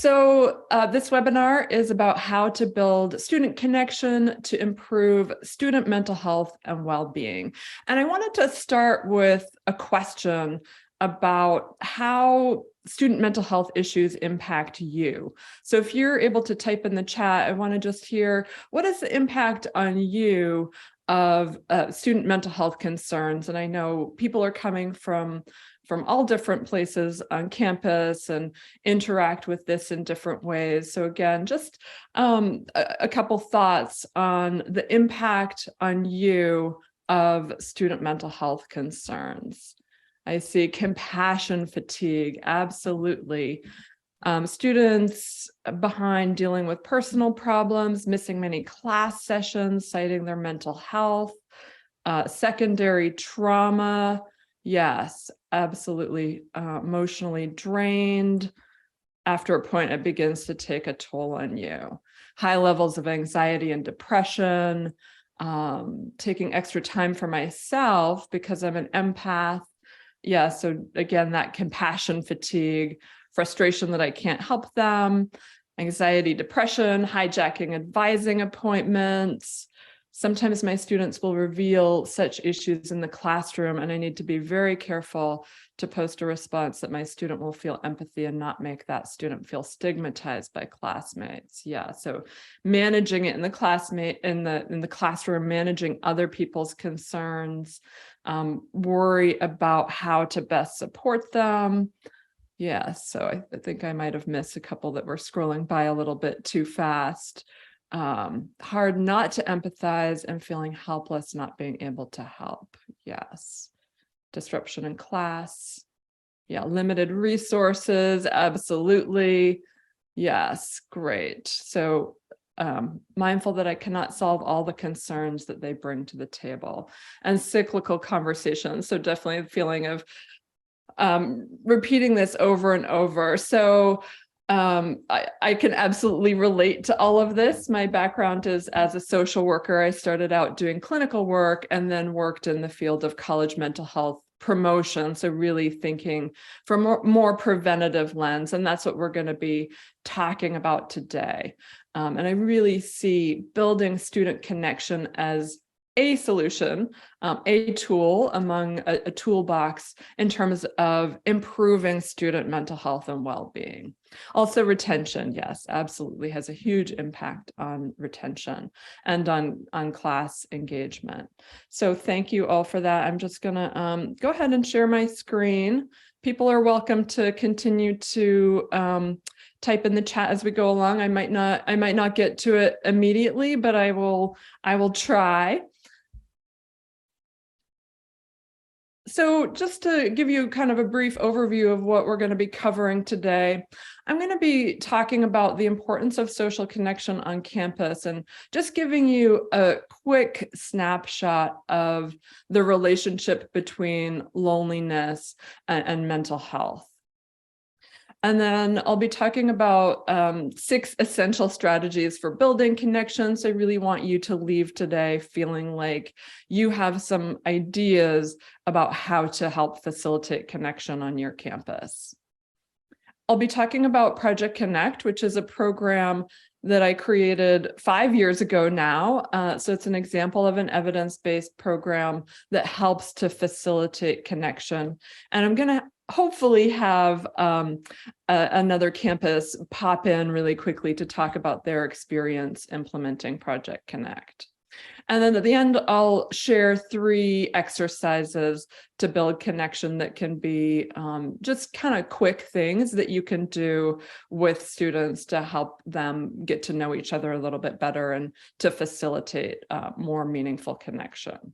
This webinar is about how to build student connection to improve student mental health and well-being. And I wanted to start with a question about how student mental health issues impact you. So if you're able to type in the chat, I want to just hear, what is the impact on you of student mental health concerns? And I know people are coming from all different places on campus and interact with this in different ways. So again, just a couple thoughts on the impact on you of student mental health concerns. I see compassion fatigue, absolutely. Students behind dealing with personal problems, missing many class sessions, citing their mental health, secondary trauma. Yes, absolutely. Emotionally drained. After a point, it begins to take a toll on you. High levels of anxiety and depression, taking extra time for myself because I'm an empath. Yeah, so again, that compassion fatigue, frustration that I can't help them, anxiety, depression, hijacking advising appointments. Sometimes my students will reveal such issues in the classroom, and I need to be very careful to post a response that my student will feel empathy and not make that student feel stigmatized by classmates. Yeah, so managing it in the classroom, managing other people's concerns, worry about how to best support them. Yeah, so I think I might have missed a couple that were scrolling by a little bit too fast. Hard not to empathize and feeling helpless, not being able to help. Yes. Disruption in class. Yeah, limited resources, absolutely. Yes, great. So mindful that I cannot solve all the concerns that they bring to the table. And cyclical conversations, so definitely a feeling of repeating this over and over. So I can absolutely relate to all of this. My background is as a social worker. I started out doing clinical work and then worked in the field of college mental health promotion. So really thinking from more preventative lens. And that's what we're going to be talking about today. And I really see building student connection as a solution, a tool among a toolbox in terms of improving student mental health and well-being. Also retention, yes, absolutely has a huge impact on retention and on class engagement. So thank you all for that. I'm just gonna go ahead and share my screen. People are welcome to continue to type in the chat as we go along. I might not get to it immediately, but I will try. So just to give you kind of a brief overview of what we're going to be covering today, I'm going to be talking about the importance of social connection on campus and just giving you a quick snapshot of the relationship between loneliness and mental health. And then I'll be talking about 6 essential strategies for building connections. I really want you to leave today feeling like you have some ideas about how to help facilitate connection on your campus. I'll be talking about Project Connect, which is a program that I created 5 years ago now. So it's an example of an evidence-based program that helps to facilitate connection. And I'm going to hopefully have another campus pop in really quickly to talk about their experience implementing Project Connect. And then at the end, I'll share 3 exercises to build connection that can be just kind of quick things that you can do with students to help them get to know each other a little bit better and to facilitate more meaningful connection.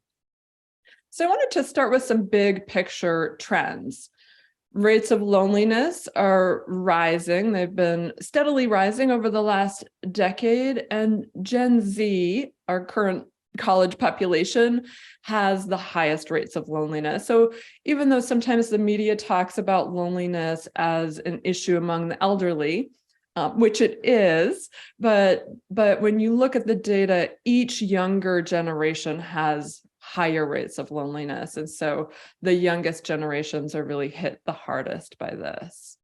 So I wanted to start with some big picture trends. Rates of loneliness are rising. They've been steadily rising over the last decade, and Gen Z, our current college population, has the highest rates of loneliness. So even though sometimes the media talks about loneliness as an issue among the elderly, which it is, but when you look at the data, each younger generation has higher rates of loneliness. And so the youngest generations are really hit the hardest by this.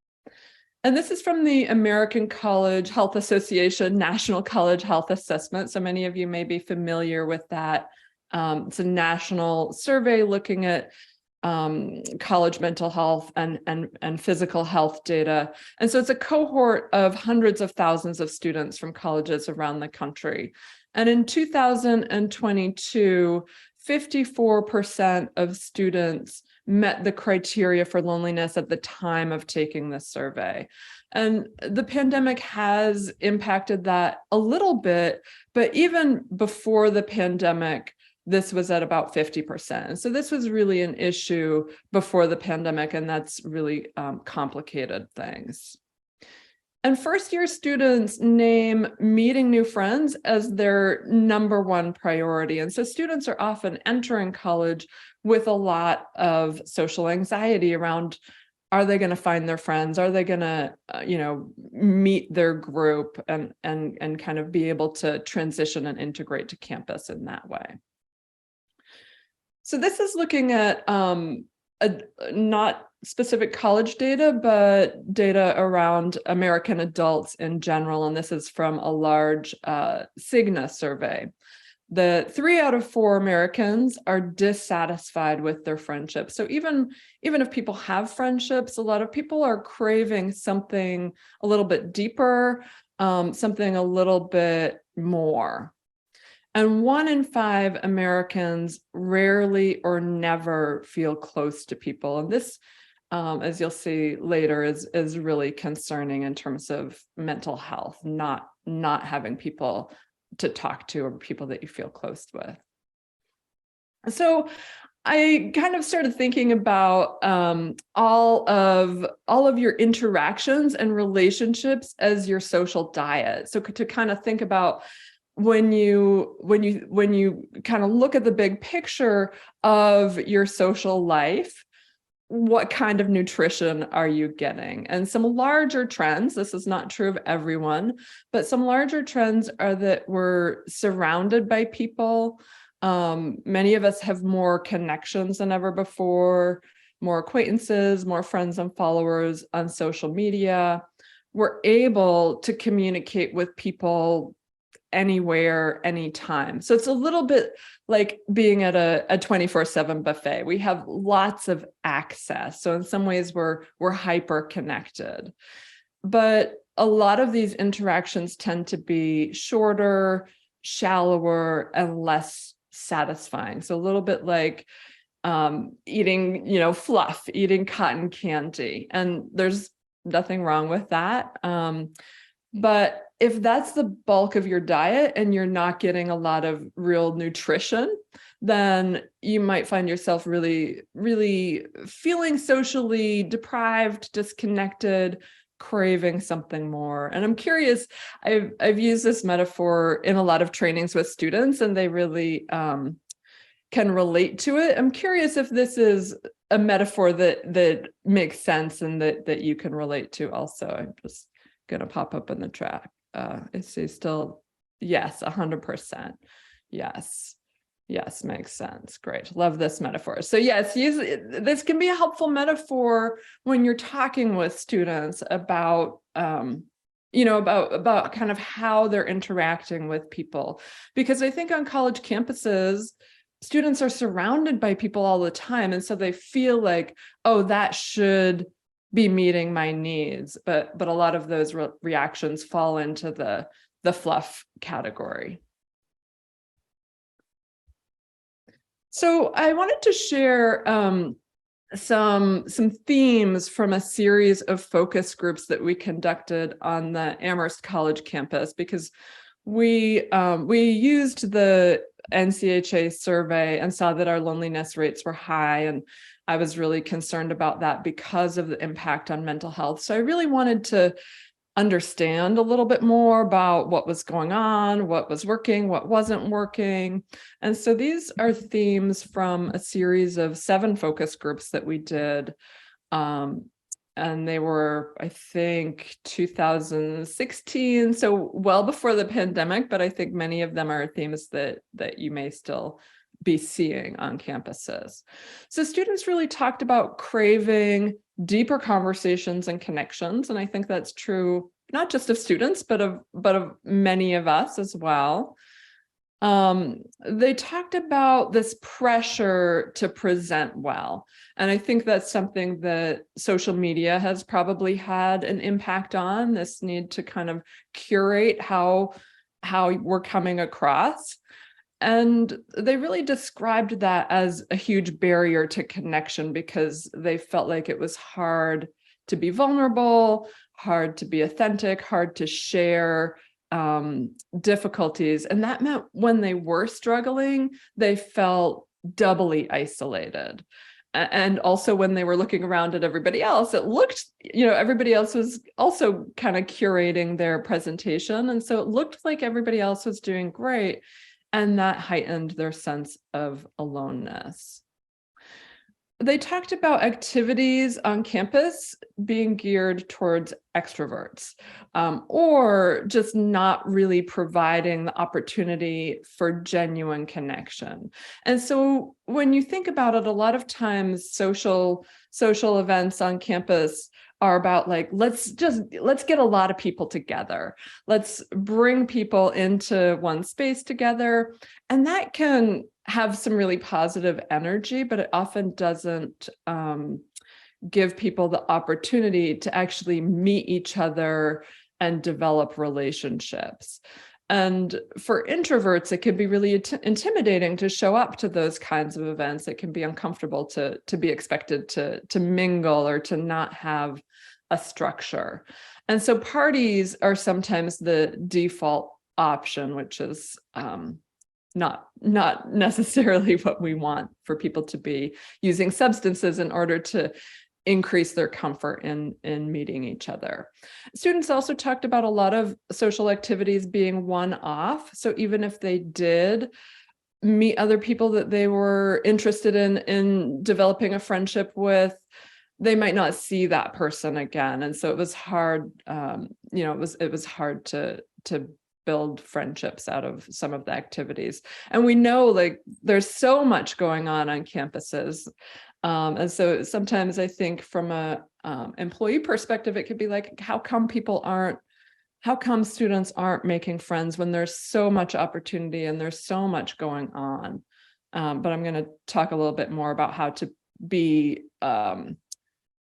And this is from the American College Health Association National College Health Assessment. So many of you may be familiar with that. It's a national survey looking at college mental health and physical health data. And so it's a cohort of hundreds of thousands of students from colleges around the country. And in 2022, 54% of students met the criteria for loneliness at the time of taking this survey. And the pandemic has impacted that a little bit, but even before the pandemic, this was at about 50%. So this was really an issue before the pandemic, and that's really complicated things. And first-year students name meeting new friends as their #1 priority. And so students are often entering college with a lot of social anxiety around, are they going to find their friends? Are they going to, meet their group and kind of be able to transition and integrate to campus in that way? So this is looking at not specific college data, but data around American adults in general. And this is from a large Cigna survey. The 3 out of 4 Americans are dissatisfied with their friendships. So even if people have friendships, a lot of people are craving something a little bit deeper, something a little bit more. And 1 in 5 Americans rarely or never feel close to people. And this, as you'll see later, is really concerning in terms of mental health, not having people to talk to or people that you feel close with. So I kind of started thinking about all of your interactions and relationships as your social diet. So to kind of think about when you kind of look at the big picture of your social life, what kind of nutrition are you getting? And some larger trends, this is not true of everyone, but some larger trends are that we're surrounded by people. Many of us have more connections than ever before, more acquaintances, more friends and followers on social media. We're able to communicate with people anywhere, anytime. So it's a little bit like being at a 24/7 buffet. We have lots of access. So in some ways we're hyper connected. But a lot of these interactions tend to be shorter, shallower, and less satisfying. So a little bit like eating, fluff, eating cotton candy. And there's nothing wrong with that. But if that's the bulk of your diet and you're not getting a lot of real nutrition, then you might find yourself really, really feeling socially deprived, disconnected, craving something more. And I'm curious, I've used this metaphor in a lot of trainings with students, and they really can relate to it. I'm curious if this is a metaphor that makes sense and that you can relate to also. I'm just going to pop up in the chat. Is he still? Yes, 100%. Yes, makes sense. Great. Love this metaphor. So yes, this can be a helpful metaphor when you're talking with students about, about kind of how they're interacting with people. Because I think on college campuses, students are surrounded by people all the time. And so they feel like, oh, that should be meeting my needs. But a lot of those reactions fall into the fluff category. So I wanted to share some themes from a series of focus groups that we conducted on the Amherst College campus, because we used the NCHA survey and saw that our loneliness rates were high, and I was really concerned about that because of the impact on mental health. So I really wanted to understand a little bit more about what was going on, what was working, what wasn't working. And so these are themes from a series of 7 focus groups that we did. And they were, I think, 2016, so well before the pandemic, but I think many of them are themes that you may still be seeing on campuses. So students really talked about craving deeper conversations and connections. And I think that's true, not just of students, but of many of us as well. They talked about this pressure to present well. And I think that's something that social media has probably had an impact on, this need to kind of curate how we're coming across. And they really described that as a huge barrier to connection because they felt like it was hard to be vulnerable, hard to be authentic, hard to share difficulties. And that meant when they were struggling, they felt doubly isolated. And also when they were looking around at everybody else, it looked, everybody else was also kind of curating their presentation. And so it looked like everybody else was doing great. And that heightened their sense of aloneness. They talked about activities on campus being geared towards extroverts, or just not really providing the opportunity for genuine connection. And so when you think about it, a lot of times social events on campus are about like, let's get a lot of people together. Let's bring people into one space together. And that can have some really positive energy, but it often doesn't give people the opportunity to actually meet each other and develop relationships. And for introverts, it can be really intimidating to show up to those kinds of events. It can be uncomfortable to be expected to mingle or to not have a structure. And so parties are sometimes the default option, which is not necessarily what we want for people to be using substances in order to increase their comfort in meeting each other. Students also talked about a lot of social activities being one-off. So even if they did meet other people that they were interested in developing a friendship with, they might not see that person again. And so it was hard, it was hard to build friendships out of some of the activities. And we know like there's so much going on campuses. And so sometimes I think from a employee perspective, it could be like, how come students aren't making friends when there's so much opportunity and there's so much going on? But I'm going to talk a little bit more about how to be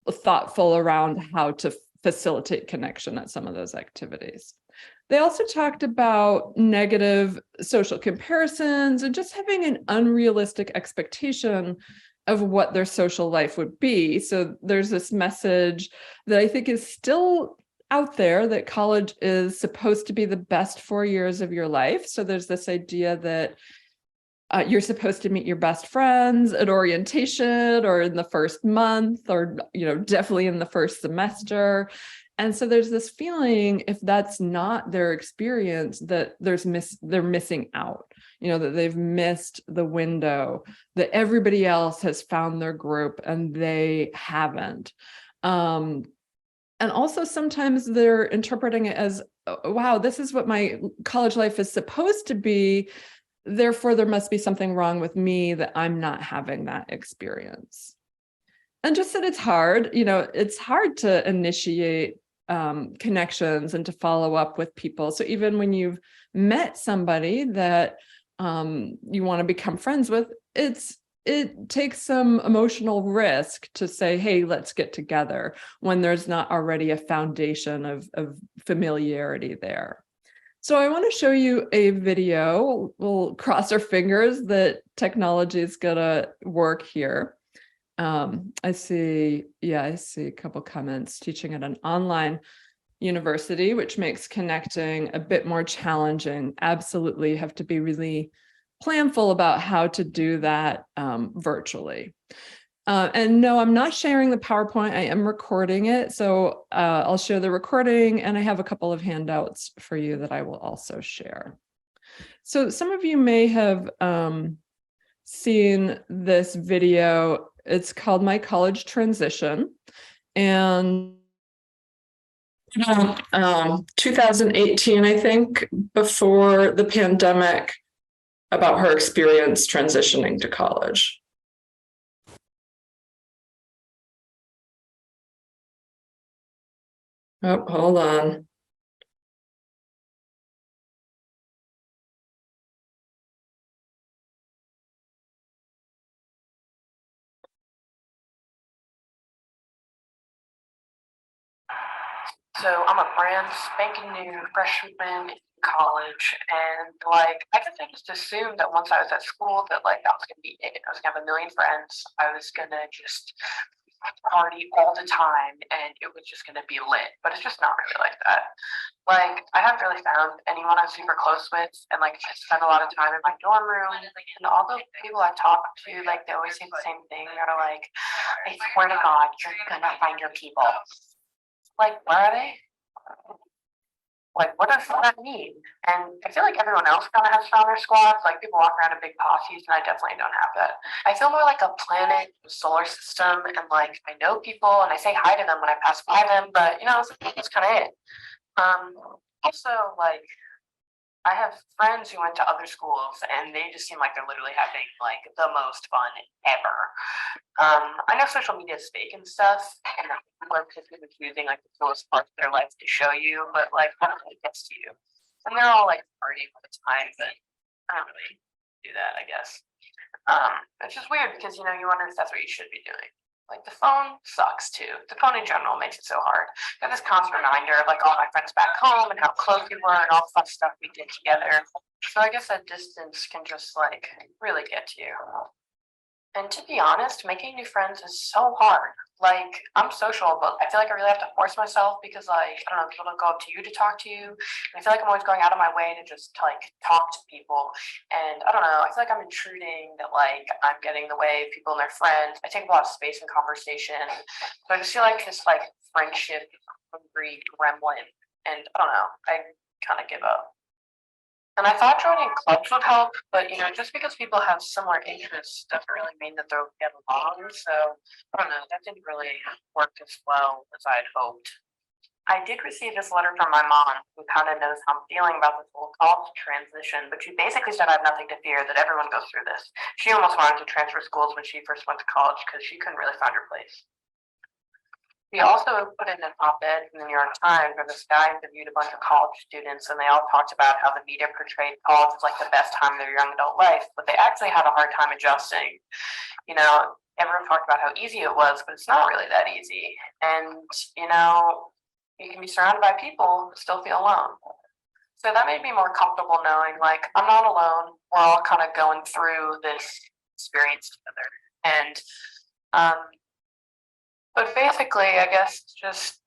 thoughtful around how to facilitate connection at some of those activities. They also talked about negative social comparisons and just having an unrealistic expectation of what their social life would be. So there's this message that I think is still out there that college is supposed to be the best 4 years of your life. So there's this idea that you're supposed to meet your best friends at orientation or in the first month or, definitely in the first semester. And so there's this feeling, if that's not their experience, that they're missing out, that they've missed the window, that everybody else has found their group and they haven't. And also sometimes they're interpreting it as, wow, this is what my college life is supposed to be. Therefore, there must be something wrong with me that I'm not having that experience. And just that it's hard, it's hard to initiate connections and to follow up with people. So even when you've met somebody that you want to become friends with, it takes some emotional risk to say, hey, let's get together when there's not already a foundation of familiarity there. So I want to show you a video. We'll cross our fingers that technology is going to work here. I see a couple comments. Teaching at an online university, which makes connecting a bit more challenging. Absolutely have to be really planful about how to do that virtually. And no, I'm not sharing the PowerPoint. I am recording it. So I'll share the recording, and I have a couple of handouts for you that I will also share. So some of you may have seen this video. It's called My College Transition. And 2018, I think, before the pandemic, about her experience transitioning to college. Oh, hold on. So I'm a brand spanking new freshman in college, and like I guess I just assumed that once I was at school that like that was gonna be it. I was gonna have a million friends. I was gonna just party all the time, and it was just gonna be lit. But it's just not really like that. Like I haven't really found anyone I'm super close with, and like I spend a lot of time in my dorm room, and all the people I talk to, like they always say the same thing. They're like, "I swear to God, you're gonna find your people." Like, where are they? Like, what does that mean? And I feel like everyone else kind of has found their squads. Like, people walk around in big posses, and I definitely don't have that. I feel more like a planet, solar system, and like I know people, and I say hi to them when I pass by them. But that's kind of it. Um, Also, like I have friends who went to other schools, and they just seem like they're literally having like the most fun ever. I know social media is fake and stuff, and people are picking and choosing like the coolest parts of their life to show you, but like I don't really gets to you. And they're all like partying all the time, but I don't really do that, I guess. It's just weird because you wonder if that's what you should be doing. Like the phone sucks too. The phone in general makes it so hard. Got this constant reminder of like all my friends back home and how close we were and all the fun stuff we did together. So I guess that distance can just like really get to you. And to be honest, making new friends is so hard. Like, I'm social, but I feel like I really have to force myself because, like, I don't know, people don't go up to you to talk to you. And I feel like I'm always going out of my way to just, like, talk to people. And I don't know, I feel like I'm intruding that, like, I'm getting in the way of people and their friends. I take a lot of space in conversation. So I just feel like this, like, friendship hungry gremlin. And I don't know, I kind of give up. And I thought joining clubs would help, but just because people have similar interests doesn't really mean that they'll get along. So I don't know, that didn't really work as well as I had hoped. I did receive this letter from my mom, who kind of knows how I'm feeling about this whole college transition, but she basically said I have nothing to fear, that everyone goes through this. She almost wanted to transfer schools when she first went to college because she couldn't really find her place. We also put in an op-ed in the New York Times where this guy interviewed a bunch of college students, and they all talked about how the media portrayed college as like the best time of their young adult life, but they actually had a hard time adjusting. Everyone talked about how easy it was, but it's not really that easy. And you can be surrounded by people but still feel alone. So that made me more comfortable knowing like I'm not alone. We're all kind of going through this experience together. And but basically, I guess just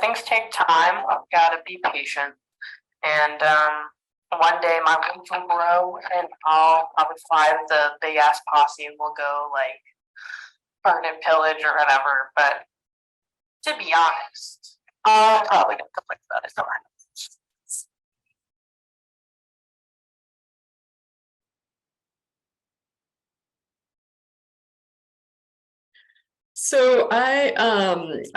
things take time. I've got to be patient, and one day my wings will grow, and I'll probably fly with the big ass posse, and we'll go like burn and pillage or whatever. But to be honest, I'm probably gonna complain about it somewhere. So I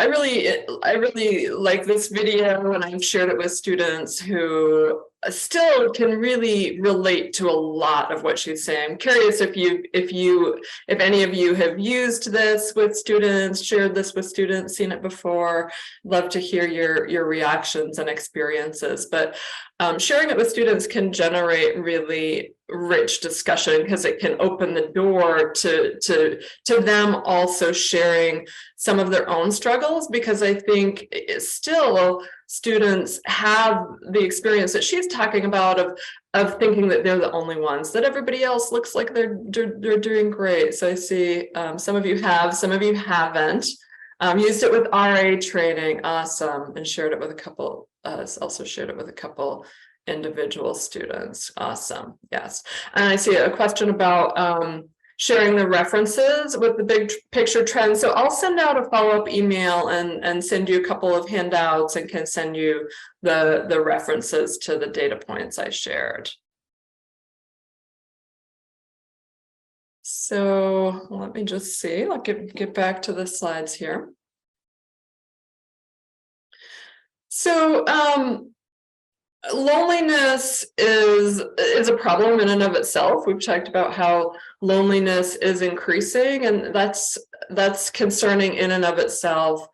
really like this video, and I've shared it with students who still can really relate to a lot of what she's saying. I'm curious if any of you have used this with students, shared this with students, seen it before. Love to hear your reactions and experiences. But sharing it with students can generate really rich discussion because it can open the door to them also sharing some of their own struggles, because I think still students have the experience that she's talking about of thinking that they're the only ones, that everybody else looks like they're doing great. So I see some of you have, some of you haven't. Used it with RA training, awesome, and shared it with a couple, also shared it with a couple individual students, awesome, yes. And I see a question about sharing the references with the big picture trends. So I'll send out a follow-up email and send you a couple of handouts and can send you the references to the data points I shared. So let me just see, I'll get back to the slides here. So Loneliness is a problem in and of itself. We've talked about how loneliness is increasing, and that's concerning in and of itself.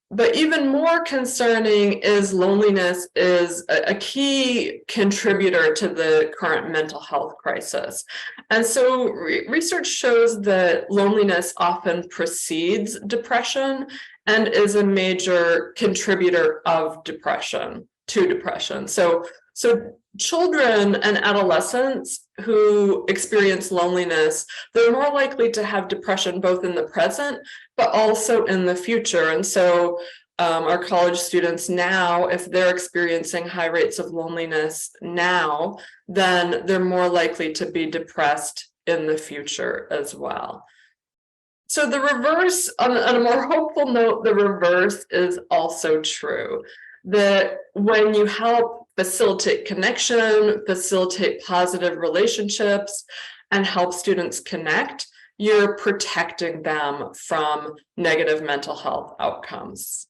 But even more concerning is loneliness is a key contributor to the current mental health crisis. And so research shows that loneliness often precedes depression and is a major contributor of depression to depression. So children and adolescents who experience loneliness, they're more likely to have depression both in the present but also in the future. And so our college students now, if they're experiencing high rates of loneliness now, then they're more likely to be depressed in the future as well. So the reverse, on a more hopeful note, the reverse is also true. That when you help facilitate connection, facilitate positive relationships, and help students connect, you're protecting them from negative mental health outcomes.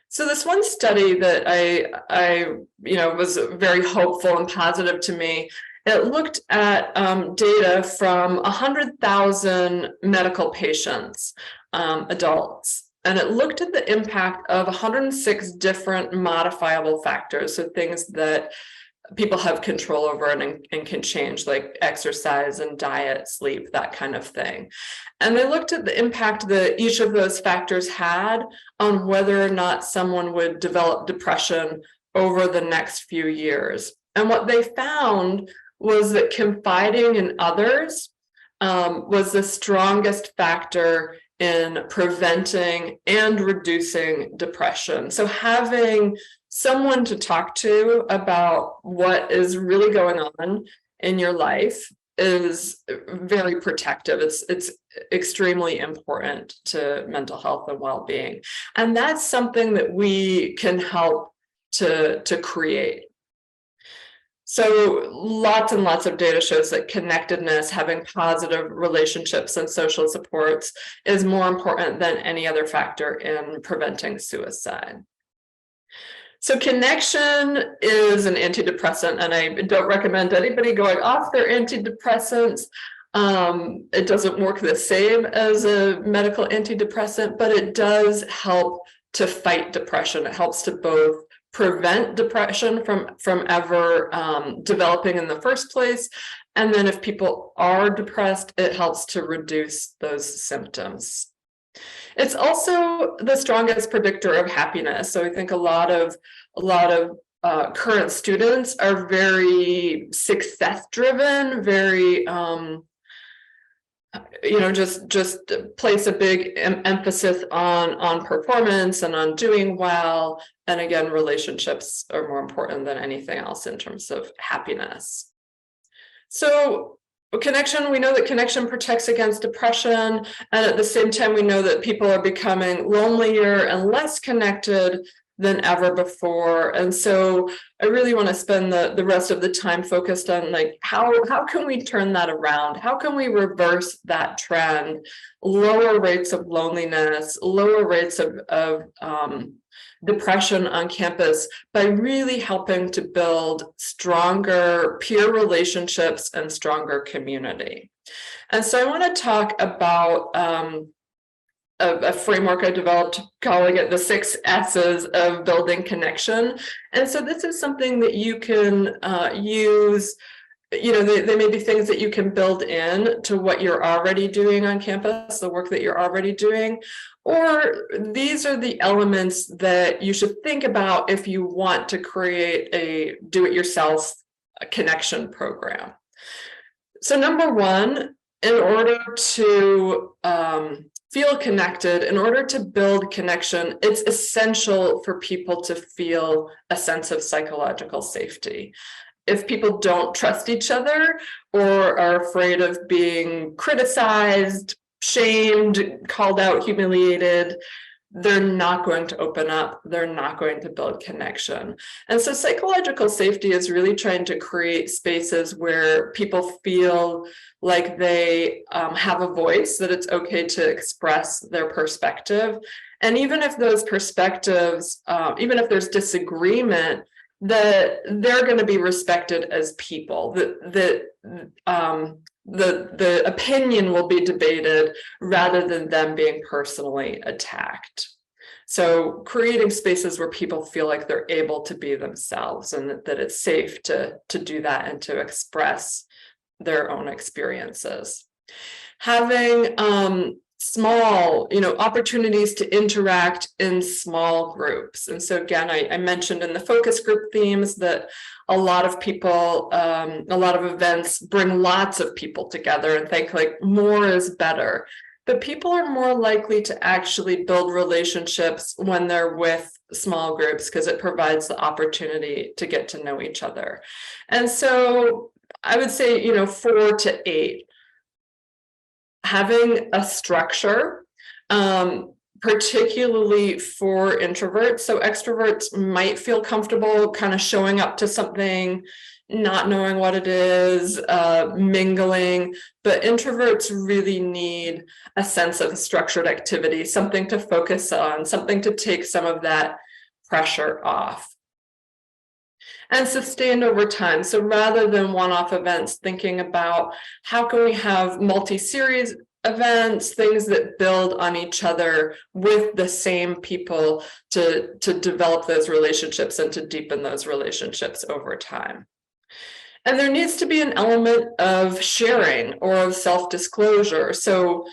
So this one study that I was very hopeful and positive to me, it looked at data from 100,000 medical patients, adults, and it looked at the impact of 106 different modifiable factors, so things that people have control over and can change, like exercise and diet, sleep, that kind of thing. And they looked at the impact that each of those factors had on whether or not someone would develop depression over the next few years. And what they found was that confiding in others was the strongest factor in preventing and reducing depression. So having someone to talk to about what is really going on in your life is very protective. It's extremely important to mental health and well-being. And that's something that we can help to create. So lots and lots of data shows that connectedness, having positive relationships and social supports is more important than any other factor in preventing suicide. So connection is an antidepressant, and I don't recommend anybody going off their antidepressants. It doesn't work the same as a medical antidepressant, but it does help to fight depression. It helps to both prevent depression from ever developing in the first place. And then if people are depressed, it helps to reduce those symptoms. It's also the strongest predictor of happiness. So I think a lot of current students are very success driven, very just place a big emphasis on performance and on doing well. And again, relationships are more important than anything else in terms of happiness. So connection, we know that connection protects against depression, and at the same time, we know that people are becoming lonelier and less connected than ever before. And so I really want to spend the rest of the time focused on like how can we turn that around? How can we reverse that trend? Lower rates of loneliness, lower rates of depression on campus by really helping to build stronger peer relationships and stronger community. And so I want to talk about a framework I developed calling it the 6 S's of building connection. And so this is something that you can use. There may be things that you can build in to what you're already doing on campus, the work that you're already doing, or these are the elements that you should think about if you want to create a do-it-yourself connection program. So number one, in order to feel connected, in order to build connection, it's essential for people to feel a sense of psychological safety. If people don't trust each other or are afraid of being criticized, shamed, called out, humiliated, they're not going to open up. They're not going to build connection. And so psychological safety is really trying to create spaces where people feel like they have a voice, that it's okay to express their perspective. And even if those perspectives, even if there's disagreement, that they're going to be respected as people, that the opinion will be debated rather than them being personally attacked. So creating spaces where people feel like they're able to be themselves, and that it's safe to do that and to express their own experiences. Having small, opportunities to interact in small groups. And so again, I mentioned in the focus group themes that a lot of people, a lot of events bring lots of people together and think like more is better. But people are more likely to actually build relationships when they're with small groups, because it provides the opportunity to get to know each other. And so I would say, 4 to 8. Having a structure, particularly for introverts. So extroverts might feel comfortable kind of showing up to something, not knowing what it is, mingling, but introverts really need a sense of structured activity, something to focus on, something to take some of that pressure off. And sustained over time. So rather than one-off events, thinking about how can we have multi-series events, things that build on each other with the same people to develop those relationships and to deepen those relationships over time. And there needs to be an element of sharing or of self-disclosure. So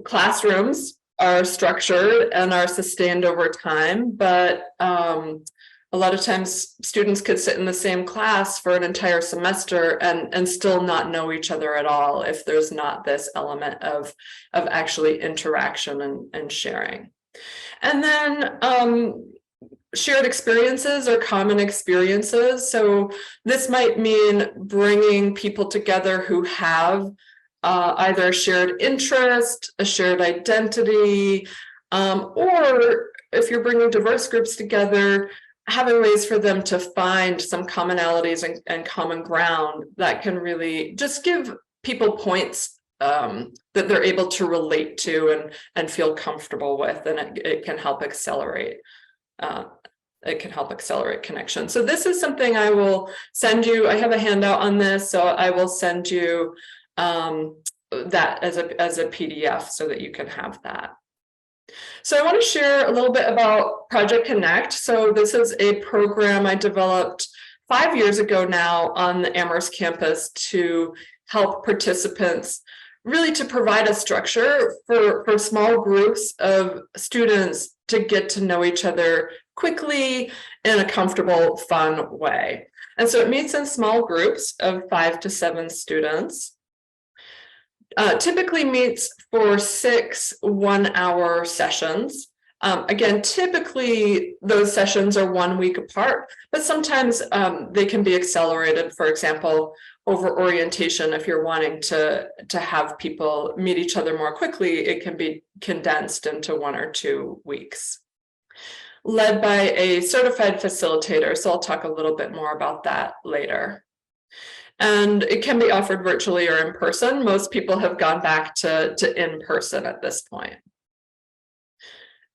classrooms are structured and are sustained over time, but a lot of times students could sit in the same class for an entire semester and still not know each other at all if there's not this element of actually interaction and sharing. And then shared experiences or common experiences. So this might mean bringing people together who have either a shared interest, a shared identity, or if you're bringing diverse groups together, having ways for them to find some commonalities and common ground that can really just give people points that they're able to relate to and feel comfortable with, and it can help accelerate connection. So this is something I will send you. I have a handout on this, so I will send you that as a PDF so that you can have that. So I want to share a little bit about Project Connect. So this is a program I developed 5 years ago now on the Amherst campus to help participants, really to provide a structure for small groups of students to get to know each other quickly in a comfortable, fun way. And so it meets in small groups of 5 to 7 students. Typically meets for 6 one-hour sessions. Again, typically those sessions are 1 week apart, but sometimes they can be accelerated. For example, over orientation, if you're wanting to have people meet each other more quickly, it can be condensed into 1 or 2 weeks. Led by a certified facilitator, so I'll talk a little bit more about that later. And it can be offered virtually or in person. Most people have gone back to in person at this point.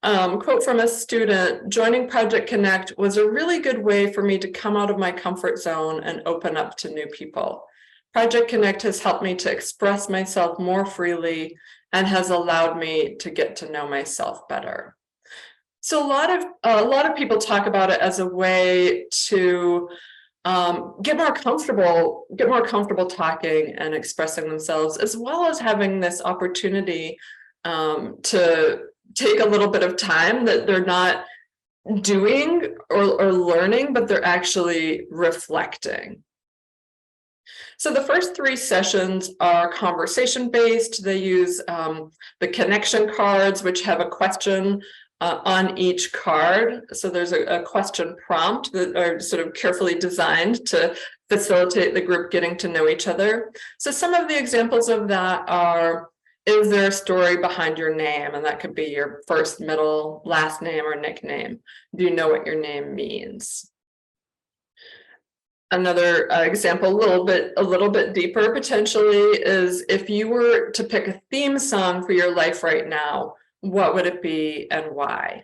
Quote from a student: joining Project Connect was a really good way for me to come out of my comfort zone and open up to new people. Project Connect has helped me to express myself more freely and has allowed me to get to know myself better. So a lot of people talk about it as a way to get more comfortable talking and expressing themselves, as well as having this opportunity to take a little bit of time that they're not doing or learning, but they're actually reflecting. So the first 3 sessions are conversation-based. They use the connection cards, which have a question on each card. So there's a question prompt that are sort of carefully designed to facilitate the group getting to know each other. So some of the examples of that are, is there a story behind your name? And that could be your first, middle, last name, or nickname. Do you know what your name means? Another example, a little bit deeper potentially, is if you were to pick a theme song for your life right now, what would it be and why?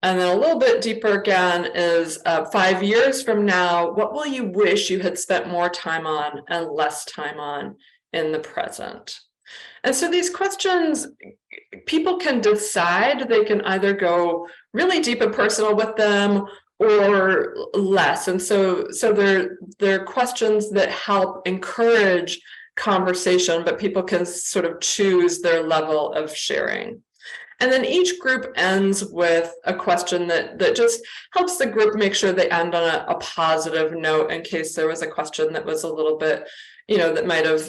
And then a little bit deeper again is 5 years from now, what will you wish you had spent more time on and less time on in the present? And so these questions, people can decide. They can either go really deep and personal with them or less. And so they're questions that help encourage conversation, but people can sort of choose their level of sharing. And then each group ends with a question that just helps the group make sure they end on a positive note in case there was a question that was a little bit, that might have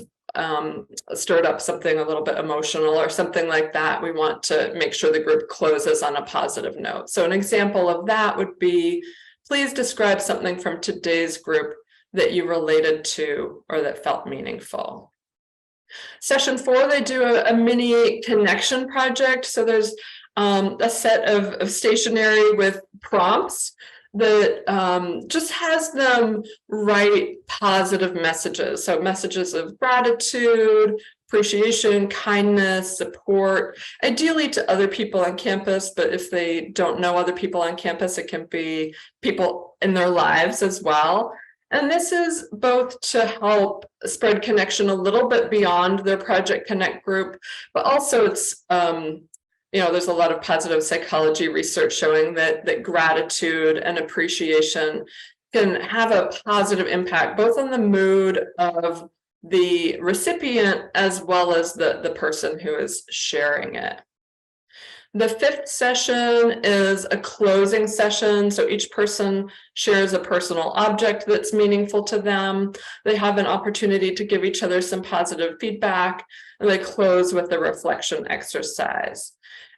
stirred up something a little bit emotional or something like that. We want to make sure the group closes on a positive note. So an example of that would be, please describe something from today's group that you related to or that felt meaningful. Session 4, they do a mini connection project. So there's a set of stationery with prompts that just has them write positive messages. So messages of gratitude, appreciation, kindness, support, ideally to other people on campus. But if they don't know other people on campus, it can be people in their lives as well. And this is both to help spread connection a little bit beyond their Project Connect group, but also it's, there's a lot of positive psychology research showing that gratitude and appreciation can have a positive impact, both on the mood of the recipient as well as the person who is sharing it. The 5th session is a closing session. So each person shares a personal object that's meaningful to them. They have an opportunity to give each other some positive feedback, and they close with a reflection exercise.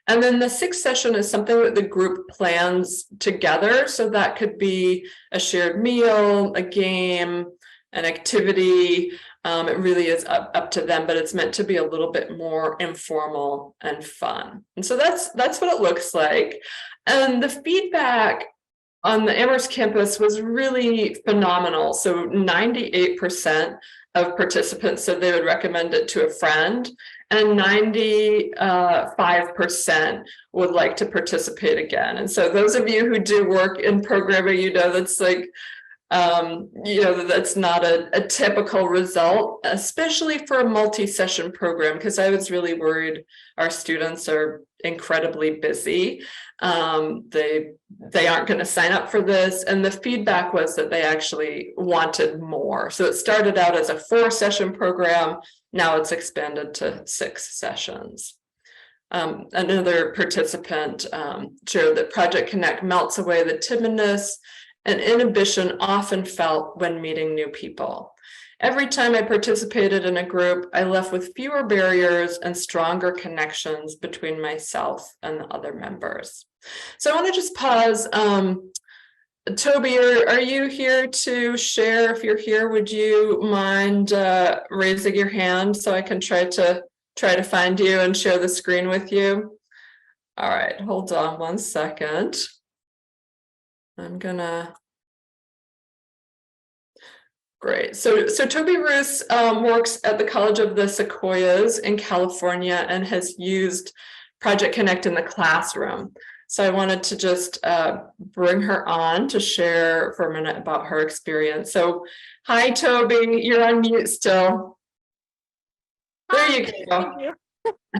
And then the 6th session is something that the group plans together. So that could be a shared meal, a game, an activity. It really is up to them, but it's meant to be a little bit more informal and fun. And so that's what it looks like. And the feedback on the Amherst campus was really phenomenal. So 98% of participants said they would recommend it to a friend, and 95% would like to participate again. And so those of you who do work in programming, that's like, that's not a typical result, especially for a multi-session program, because I was really worried our students are incredibly busy. They aren't going to sign up for this. And the feedback was that they actually wanted more. So it started out as a 4-session program. Now it's expanded to 6 sessions. Another participant shared that Project Connect melts away the timidness and inhibition often felt when meeting new people. Every time I participated in a group, I left with fewer barriers and stronger connections between myself and the other members. So I want to just pause. Toby, are you here to share? If you're here, would you mind raising your hand so I can try to find you and share the screen with you? All right, hold on one second. I'm gonna. Great. So Toby Roos works at the College of the Sequoias in California and has used Project Connect in the classroom. So I wanted to just bring her on to share for a minute about her experience. So, hi, Toby. You're on mute still. There you go.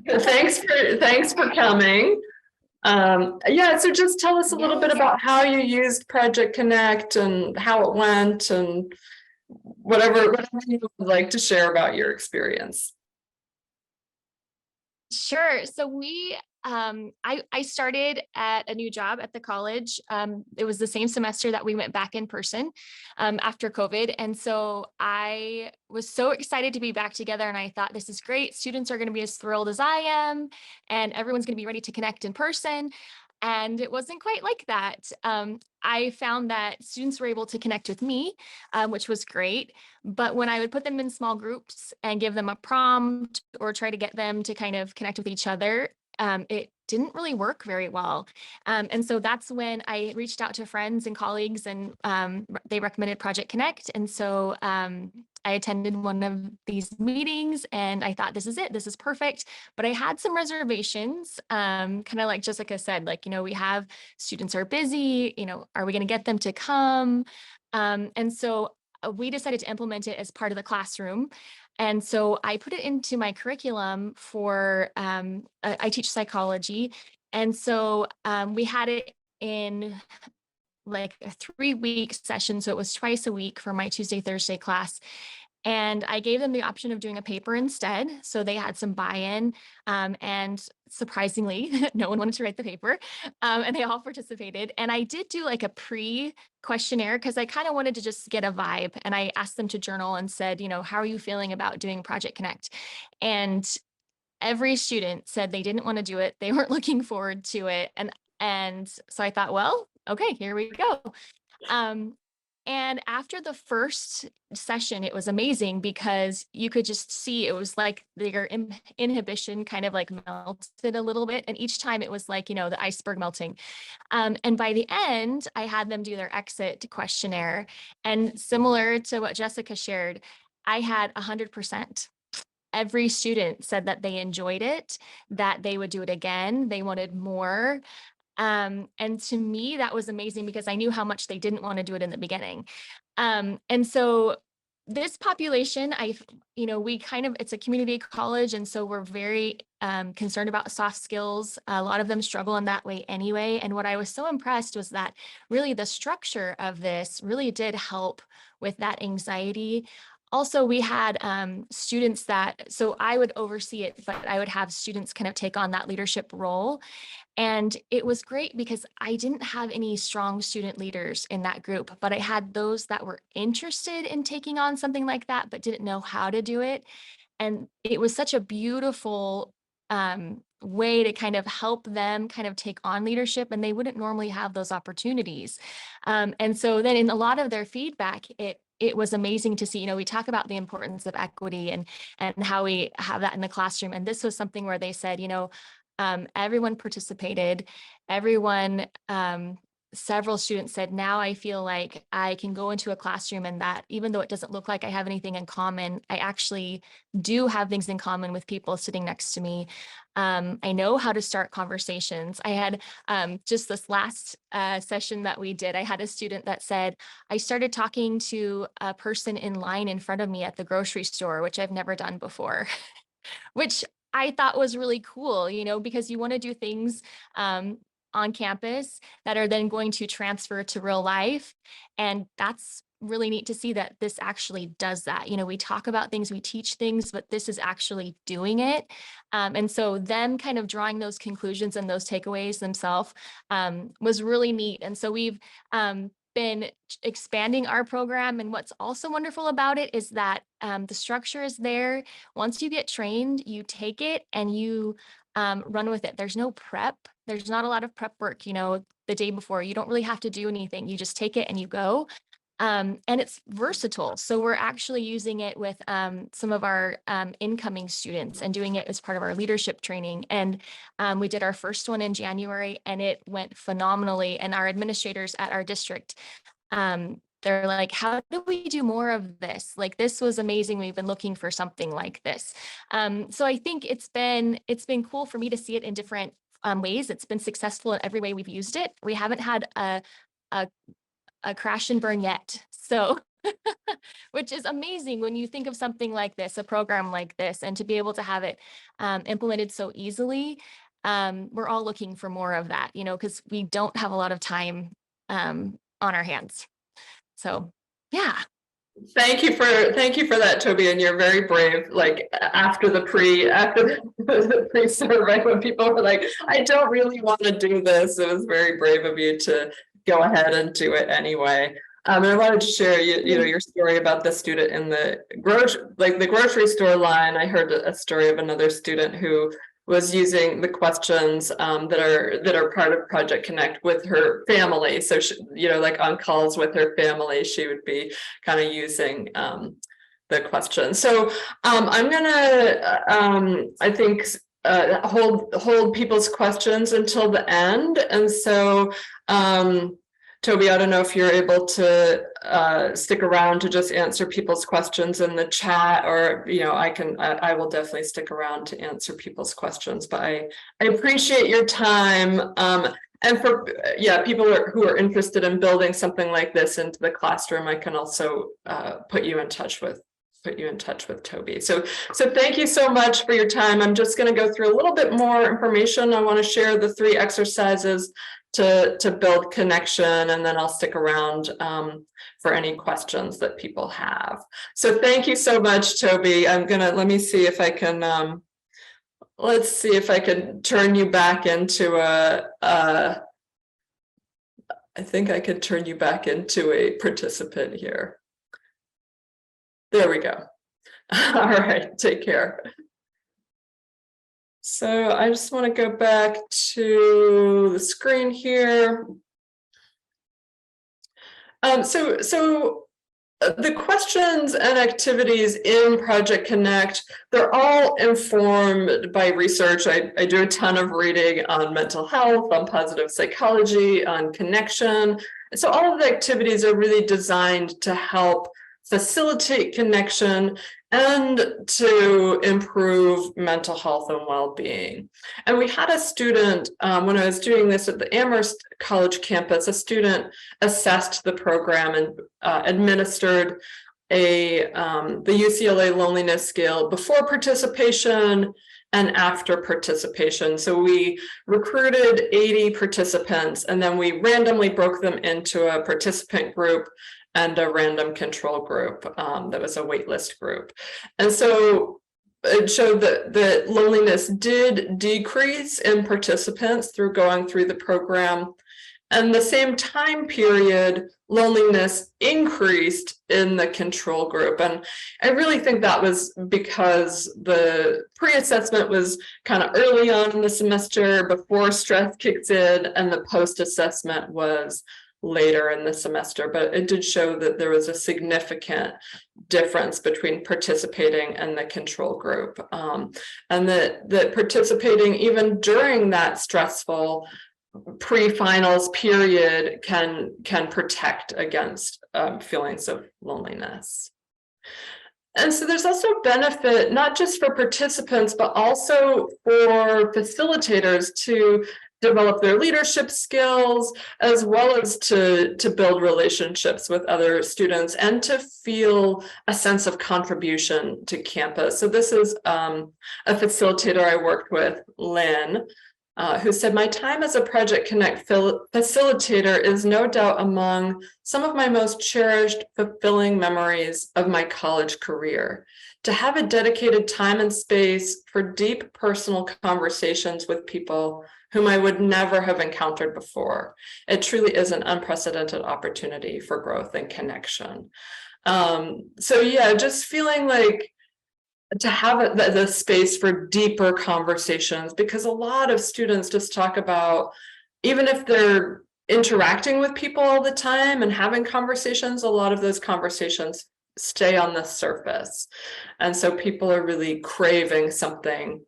Thank you. Thanks for coming. Yeah, so just tell us a little bit about how you used Project Connect and how it went, and whatever you would like to share about your experience. Sure. So I started at a new job at the college. It was the same semester that we went back in person after COVID. And so I was so excited to be back together, and I thought, this is great. Students are going to be as thrilled as I am, and everyone's going to be ready to connect in person. And it wasn't quite like that. I found that students were able to connect with me, which was great. But when I would put them in small groups and give them a prompt or try to get them to kind of connect with each other, it didn't really work very well. And so that's when I reached out to friends and colleagues, and they recommended Project Connect. And so I attended one of these meetings and I thought, this is it, this is perfect. But I had some reservations, kind of like Jessica said, like, we have students are busy, are we going to get them to come? And so we decided to implement it as part of the classroom. And so I put it into my curriculum for, I teach psychology. And so we had it in like a 3-week session. So it was twice a week for my Tuesday, Thursday class. And I gave them the option of doing a paper instead. So they had some buy-in, and surprisingly, no one wanted to write the paper, and they all participated. And I did do like a pre-questionnaire because I kind of wanted to just get a vibe. And I asked them to journal and said, how are you feeling about doing Project Connect? And every student said they didn't want to do it. They weren't looking forward to it. And so I thought, well, okay, here we go. And after the first session, it was amazing because you could just see it was like their inhibition kind of like melted a little bit. And each time it was like, the iceberg melting. And by the end, I had them do their exit questionnaire. And similar to what Jessica shared, I had 100%. Every student said that they enjoyed it, that they would do it again, they wanted more. And to me, that was amazing because I knew how much they didn't want to do it in the beginning. And so this population, we it's a community college. And so we're very concerned about soft skills. A lot of them struggle in that way anyway. And what I was so impressed was that really the structure of this really did help with that anxiety. Also, we had students so I would oversee it, but I would have students kind of take on that leadership role. And it was great because I didn't have any strong student leaders in that group, but I had those that were interested in taking on something like that, but didn't know how to do it. And it was such a beautiful way to kind of help them kind of take on leadership, and they wouldn't normally have those opportunities. And so then in a lot of their feedback, it was amazing to see, we talk about the importance of equity and how we have that in the classroom. And this was something where they said, everyone participated, several students said, now I feel like I can go into a classroom and that even though it doesn't look like I have anything in common, I actually do have things in common with people sitting next to me. I know how to start conversations. I had just this last session that we did, I had a student that said, I started talking to a person in line in front of me at the grocery store, which I've never done before, which I thought was really cool, because you want to do things on campus that are then going to transfer to real life. And that's really neat to see that this actually does that. We talk about things, we teach things, but this is actually doing it. And so them kind of drawing those conclusions and those takeaways themselves was really neat. And so we've been expanding our program. And what's also wonderful about it is that the structure is there. Once you get trained, you take it and you run with it. There's no prep. There's not a lot of prep work, the day before. You don't really have to do anything. You just take it and you go. And it's versatile. So we're actually using it with some of our incoming students and doing it as part of our leadership training. And we did our first one in January and it went phenomenally. And our administrators at our district, they're like, how do we do more of this? Like, this was amazing. We've been looking for something like this. So I think it's been cool for me to see it in different ways. It's been successful in every way we've used it. We haven't had a crash and burn yet. So, which is amazing when you think of something like this, a program like this, and to be able to have it implemented so easily. We're all looking for more of that, because we don't have a lot of time on our hands. So, yeah. Thank you for that, Toby. And you're very brave. Like after the pre-survey, when people were like, I don't really want to do this, it was very brave of you to go ahead and do it anyway. And I wanted to share your story about the student in the grocery store line. I heard a story of another student who was using the questions that are part of Project Connect with her family. So she, like on calls with her family, she would be kind of using the questions. So I'm gonna I think hold people's questions until the end. And so, Toby, I don't know if you're able to stick around to just answer people's questions in the chat, or, you know, I will definitely stick around to answer people's questions, but I appreciate your time. And for people who are interested in building something like this into the classroom, I can also put you in touch with Toby. So thank you so much for your time. I'm just going to go through a little bit more information. I want to share the 3 exercises to build connection, and then I'll stick around for any questions that people have. So thank you so much, Toby. Let me see if I can let's see if I can turn you back into I think I could turn you back into a participant here. There we go. All right, take care. So I just want to go back to the screen here. So the questions and activities in Project Connect, they're all informed by research. I do a ton of reading on mental health, on positive psychology, on connection. So all of the activities are really designed to help facilitate connection and to improve mental health and well-being. And we had a student, when I was doing this at the Amherst College campus, a student assessed the program and administered the UCLA loneliness scale before participation and after participation. So we recruited 80 participants, and then we randomly broke them into a participant group and a random control group that was a waitlist group. And so it showed that loneliness did decrease in participants through going through the program. And the same time period, loneliness increased in the control group. And I really think that was because the pre-assessment was kind of early on in the semester before stress kicks in, and the post-assessment was later in the semester, but it did show that there was a significant difference between participating and the control group, and that participating even during that stressful pre-finals period can protect against feelings of loneliness. And so there's also benefit not just for participants, but also for facilitators to develop their leadership skills, as well as to build relationships with other students and to feel a sense of contribution to campus. So this is a facilitator I worked with, Lynn, who said, "My time as a Project Connect facilitator is no doubt among some of my most cherished, fulfilling memories of my college career. To have a dedicated time and space for deep personal conversations with people whom I would never have encountered before. It truly is an unprecedented opportunity for growth and connection." So yeah, just feeling like to have the space for deeper conversations, because a lot of students just talk about, even if they're interacting with people all the time and having conversations, a lot of those conversations stay on the surface. And so people are really craving something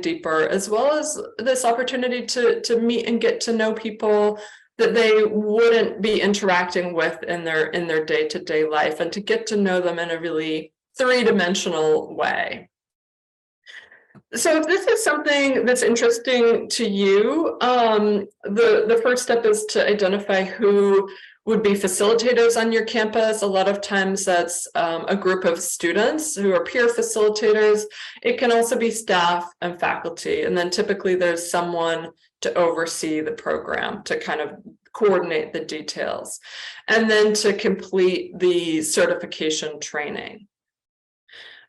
deeper, as well as this opportunity to meet and get to know people that they wouldn't be interacting with in their day-to-day life, and to get to know them in a really three-dimensional way. So if this is something that's interesting to you, the first step is to identify who would be facilitators on your campus. A lot of times that's a group of students who are peer facilitators. It can also be staff and faculty. And then typically there's someone to oversee the program, to kind of coordinate the details, and then to complete the certification training.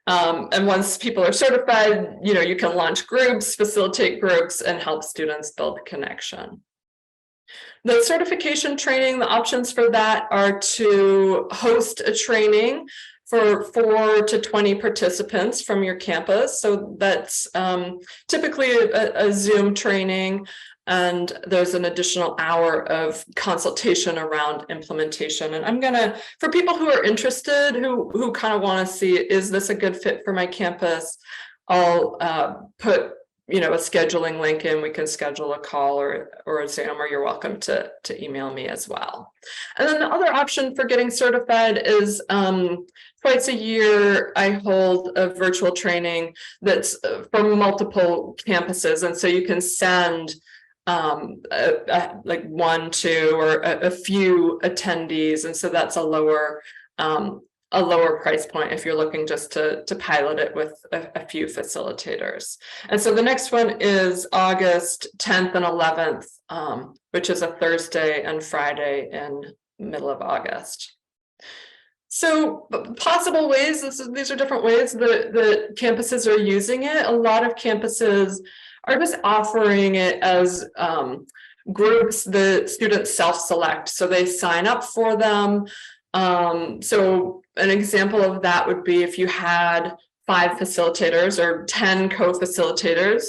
And once people are certified, you can launch groups, facilitate groups, and help students build connection. The certification training, the options for that are to host a training for 4 to 20 participants from your campus. So that's typically a Zoom training, and there's an additional hour of consultation around implementation. And I'm gonna, for people who are interested, who kind of want to see, is this a good fit for my campus? I'll put a scheduling link in, we can schedule a call or a Zoom, or you're welcome to email me as well. And then the other option for getting certified is twice a year, I hold a virtual training that's for multiple campuses. And so you can send like 1, 2, or a few attendees. And so that's a lower price point if you're looking just to pilot it with a few facilitators. And so the next one is August 10th and 11th, which is a Thursday and Friday in middle of August. So possible ways, these are different ways that campuses are using it. A lot of campuses are just offering it as groups that students self-select. So they sign up for them. So an example of that would be if you had 5 facilitators or 10 co-facilitators,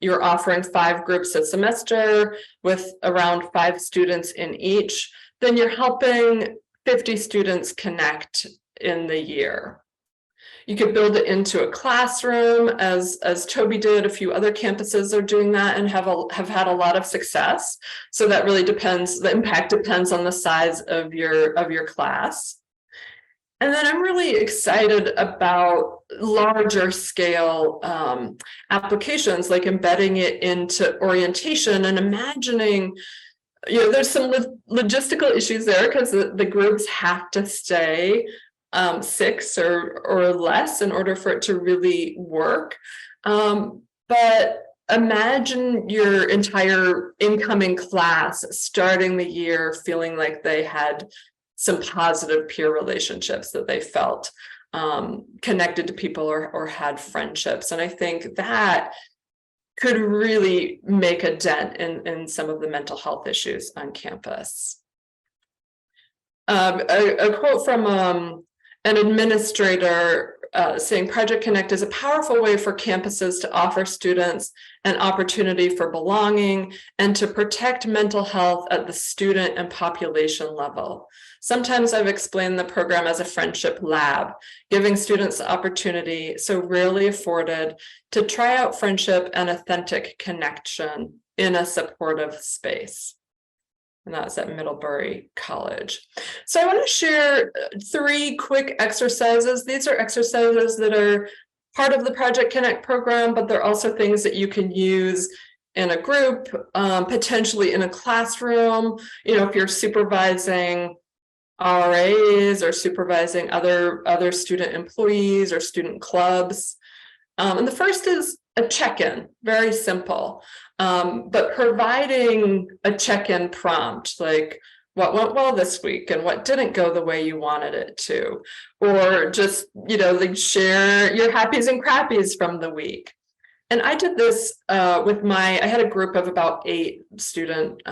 you're offering 5 groups a semester with around 5 students in each, then you're helping 50 students connect in the year. You could build it into a classroom, as Toby did. A few other campuses are doing that and have had a lot of success. So that really depends. The impact depends on the size of your class. And then I'm really excited about larger scale applications, like embedding it into orientation and imagining. There's some logistical issues there because the groups have to stay 6 or less in order for it to really work. But imagine your entire incoming class starting the year feeling like they had some positive peer relationships, that they felt connected to people or had friendships. And I think that could really make a dent in some of the mental health issues on campus. A quote from an administrator saying, Project Connect is a powerful way for campuses to offer students an opportunity for belonging and to protect mental health at the student and population level. Sometimes I've explained the program as a friendship lab, giving students the opportunity, so rarely afforded, to try out friendship and authentic connection in a supportive space. And that's at Middlebury College. So I want to share 3 quick exercises. These are exercises that are part of the Project Connect program, but they're also things that you can use in a group, potentially in a classroom. If you're supervising RAs or supervising other student employees or student clubs. And the first is a check-in, very simple, but providing a check-in prompt, like what went well this week and what didn't go the way you wanted it to, or just, like share your happies and crappies from the week. And I did this with I had a group of about 8 student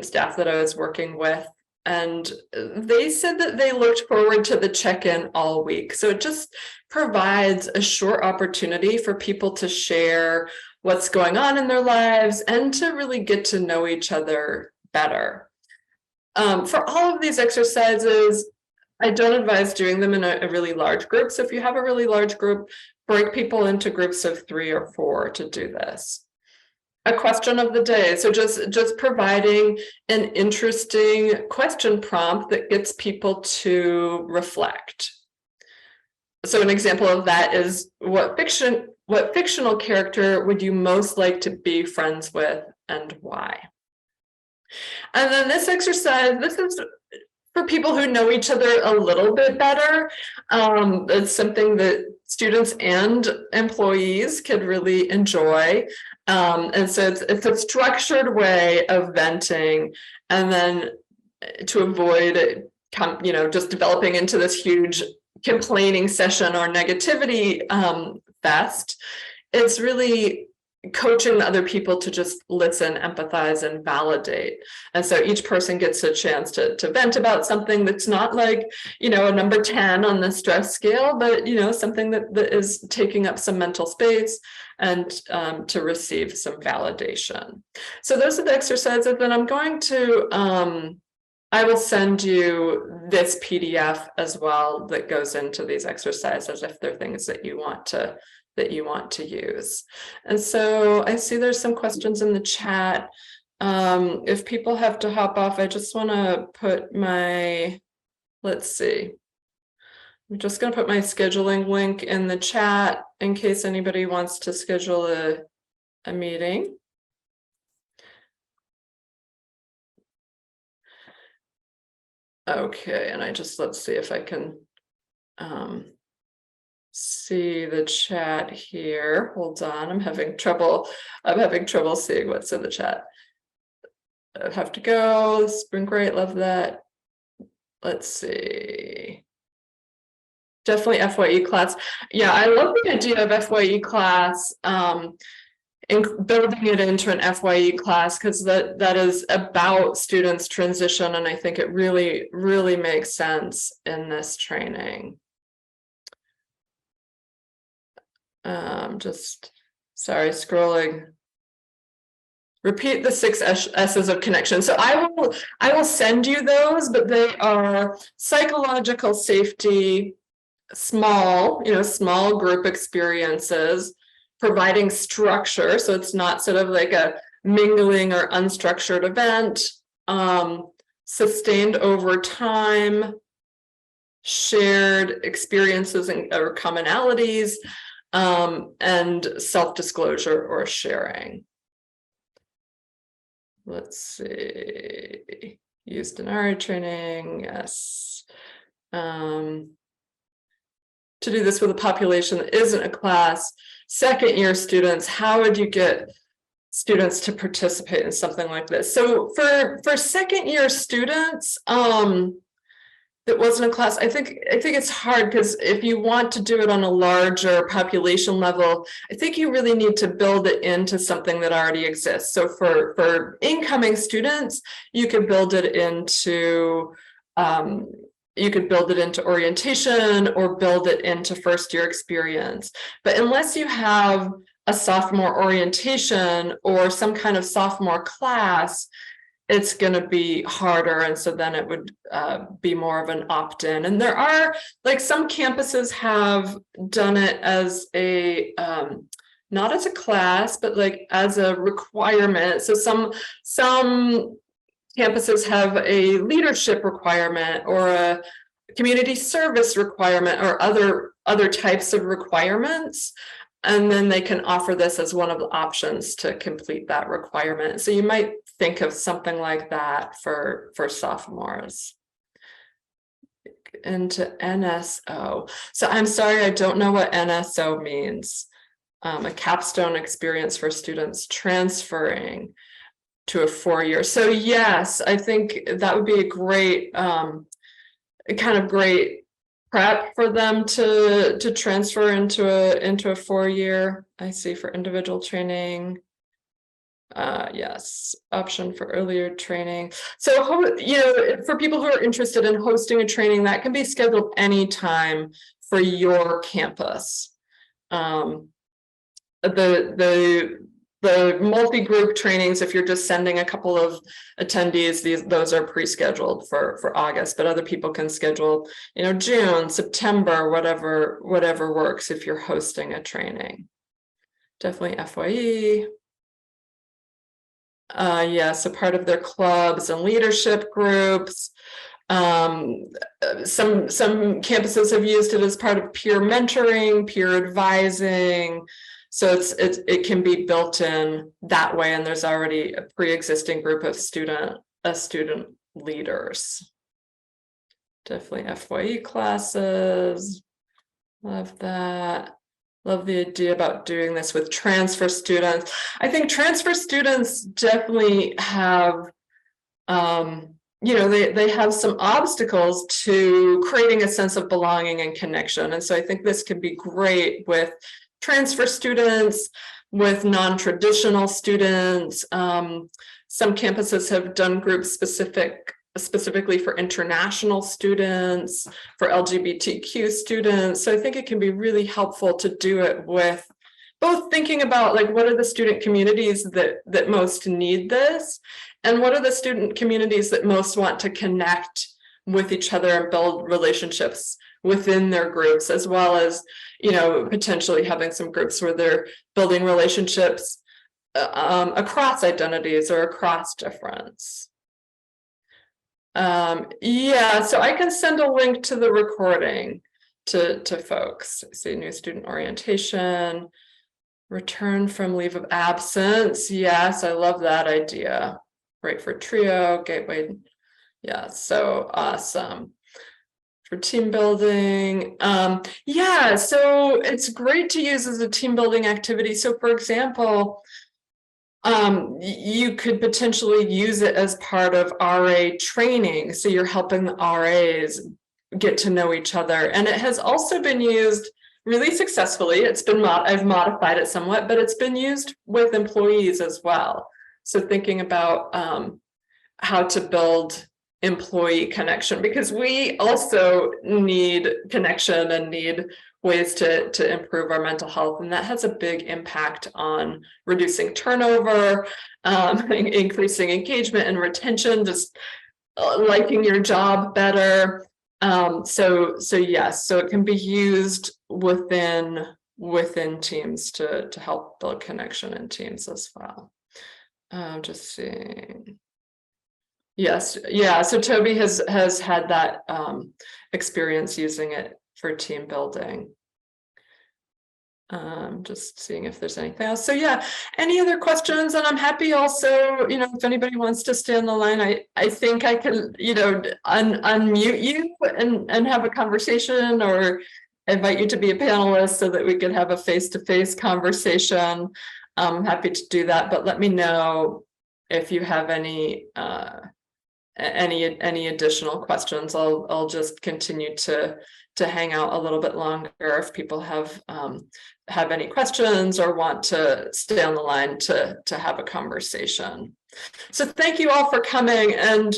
staff that I was working with. And they said that they looked forward to the check-in all week. So it just provides a short opportunity for people to share what's going on in their lives and to really get to know each other better. For all of these exercises, I don't advise doing them in a really large group. So if you have a really large group, break people into groups of 3 or 4 to do this. A question of the day. So just providing an interesting question prompt that gets people to reflect. So an example of that is what fictional character would you most like to be friends with and why? And then this exercise, this is for people who know each other a little bit better. It's something that students and employees could really enjoy. And so it's a structured way of venting, and then to avoid just developing into this huge complaining session or negativity fest. It's really coaching the other people to just listen, empathize, and validate. And so each person gets a chance to vent about something that's not like, a number 10 on the stress scale, but, something that is taking up some mental space, and to receive some validation. So those are the exercises that I'm going to, I will send you this PDF as well that goes into these exercises if they're things that you want to that you want to use. And so I see there's some questions in the chat. If people have to hop off, I just want to put my, let's see. I'm just going to put my scheduling link in the chat in case anybody wants to schedule a meeting. Okay, and let's see if I can see the chat here. Hold on, I'm having trouble seeing what's in the chat. I have to go. This has been great, love that. Let's see. Definitely FYE class. Yeah, I love the idea of FYE class, and building it into an FYE class, because that is about students' transition, and I think it really, really makes sense in this training. Just sorry, scrolling. Repeat the 6 S's of connection. So I will send you those, but they are psychological safety, small group experiences, providing structure, so it's not sort of like a mingling or unstructured event, sustained over time, shared experiences or commonalities, and self-disclosure or sharing. Let's see, used in our training, yes. To do this with a population that isn't a class, second-year students, how would you get students to participate in something like this? So for second-year students, that wasn't a class, I think it's hard, because if you want to do it on a larger population level, I think you really need to build it into something that already exists. So for incoming students, you could build it into orientation or build it into first-year experience. But unless you have a sophomore orientation or some kind of sophomore class, it's going to be harder. And so then it would be more of an opt-in. And there are, like, some campuses have done it as a, not as a class, but like as a requirement. So some campuses have a leadership requirement or a community service requirement or other types of requirements. And then they can offer this as one of the options to complete that requirement. So you might think of something like that for sophomores. Into NSO. So I'm sorry, I don't know what NSO means. A capstone experience for students transferring to a 4-year. So yes, I think that would be a great great prep for them to transfer into a 4-year. I see for individual training. Yes, option for earlier training. So, for people who are interested in hosting a training, that can be scheduled anytime for your campus. The multi-group trainings, if you're just sending a couple of attendees, those are pre-scheduled for August, but other people can schedule, June, September, whatever works if you're hosting a training. Definitely FYE. Yeah, so part of their clubs and leadership groups. Some campuses have used it as part of peer mentoring, peer advising. So it can be built in that way, and there's already a pre-existing group of student leaders. Definitely FYE classes. Love that. Love the idea about doing this with transfer students. I think transfer students definitely have, they have some obstacles to creating a sense of belonging and connection. And so I think this could be great with transfer students, with non-traditional students. Some campuses have done groups specifically for international students, for LGBTQ students. So I think it can be really helpful to do it with both thinking about, like, what are the student communities that most need this, and what are the student communities that most want to connect with each other and build relationships within their groups, as well as, potentially having some groups where they're building relationships across identities or across difference. Yeah, so I can send a link to the recording to folks. See, new student orientation, return from leave of absence. Yes, I love that idea. Great for trio, gateway. Yeah, so awesome. For team building. Yeah, so it's great to use as a team building activity. So for example, you could potentially use it as part of RA training. So you're helping the RAs get to know each other. And it has also been used really successfully. I've modified it somewhat, but it's been used with employees as well. So thinking about how to build employee connection, because we also need connection and need ways to improve our mental health, and that has a big impact on reducing turnover, increasing engagement and retention, just liking your job better. So yes, so it can be used within teams to help build connection in teams as well. Just seeing. Yes, yeah. So Toby has had that experience using it for team building. Just seeing if there's anything else. So yeah, any other questions? And I'm happy also, if anybody wants to stay on the line, I think I can, unmute you and have a conversation, or invite you to be a panelist so that we could have a face-to-face conversation. I'm happy to do that, but let me know if you have any additional questions. I'll just continue to hang out a little bit longer if people have any questions or want to stay on the line to have a conversation. So thank you all for coming, and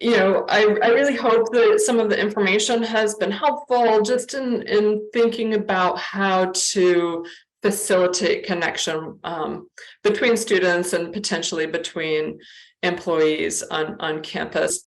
I really hope that some of the information has been helpful just in thinking about how to facilitate connection between students and potentially between employees on campus.